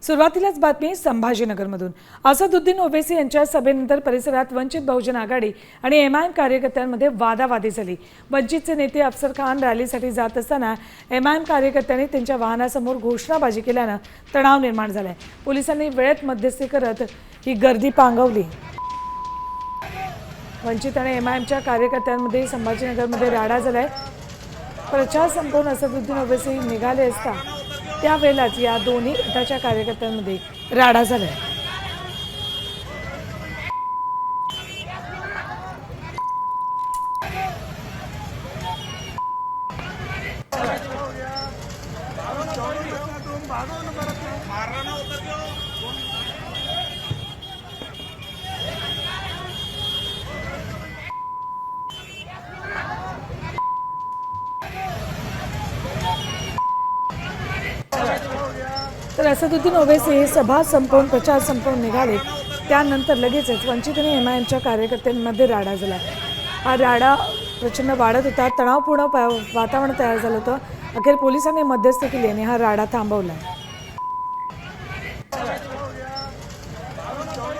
सुरुवातीलाच बातमी संभाजीनगरमधून। असदुद्दीन ओवैसी यांच्या सभेनंतर परिसरात वंचित बहुजन आघाडी आणि एमआयएम कार्यकर्त्यांमध्ये वादावादी झाली। वंचितचे नेते अफसर खान रॅलीसाठी जात असताना एमआयएम कार्यकर्त्यांनी त्यांच्या वाहनासमोर घोषणाबाजी केल्याने तणाव निर्माण झालाय। पोलिसांनी वेळेत मध्यस्थी करत ही गर्दी पांगवली। वंचित आणि एमआयएमच्या कार्यकर्त्यांमध्ये संभाजीनगरमध्ये राडा झालाय। प्रचार संपवून असदुद्दीन ओवैसी निघाले असता त्यावेळेलाच या दोन्ही गटाच्या कार्यकर्त्यांमध्ये राडा झालाय। तर असदुद्दीन ओवैसी हे सभा संपवून प्रचार संपवून निघाले त्यानंतर लगेचच वंचित आणि एमआयएमच्या कार्यकर्त्यांमध्ये राडा झाला। हा राडा प्रचंड वाढत होता, तणावपूर्ण वातावरण तयार झालं होतं। अखेर पोलिसांनी मध्यस्थी केली आणि हा राडा थांबवला।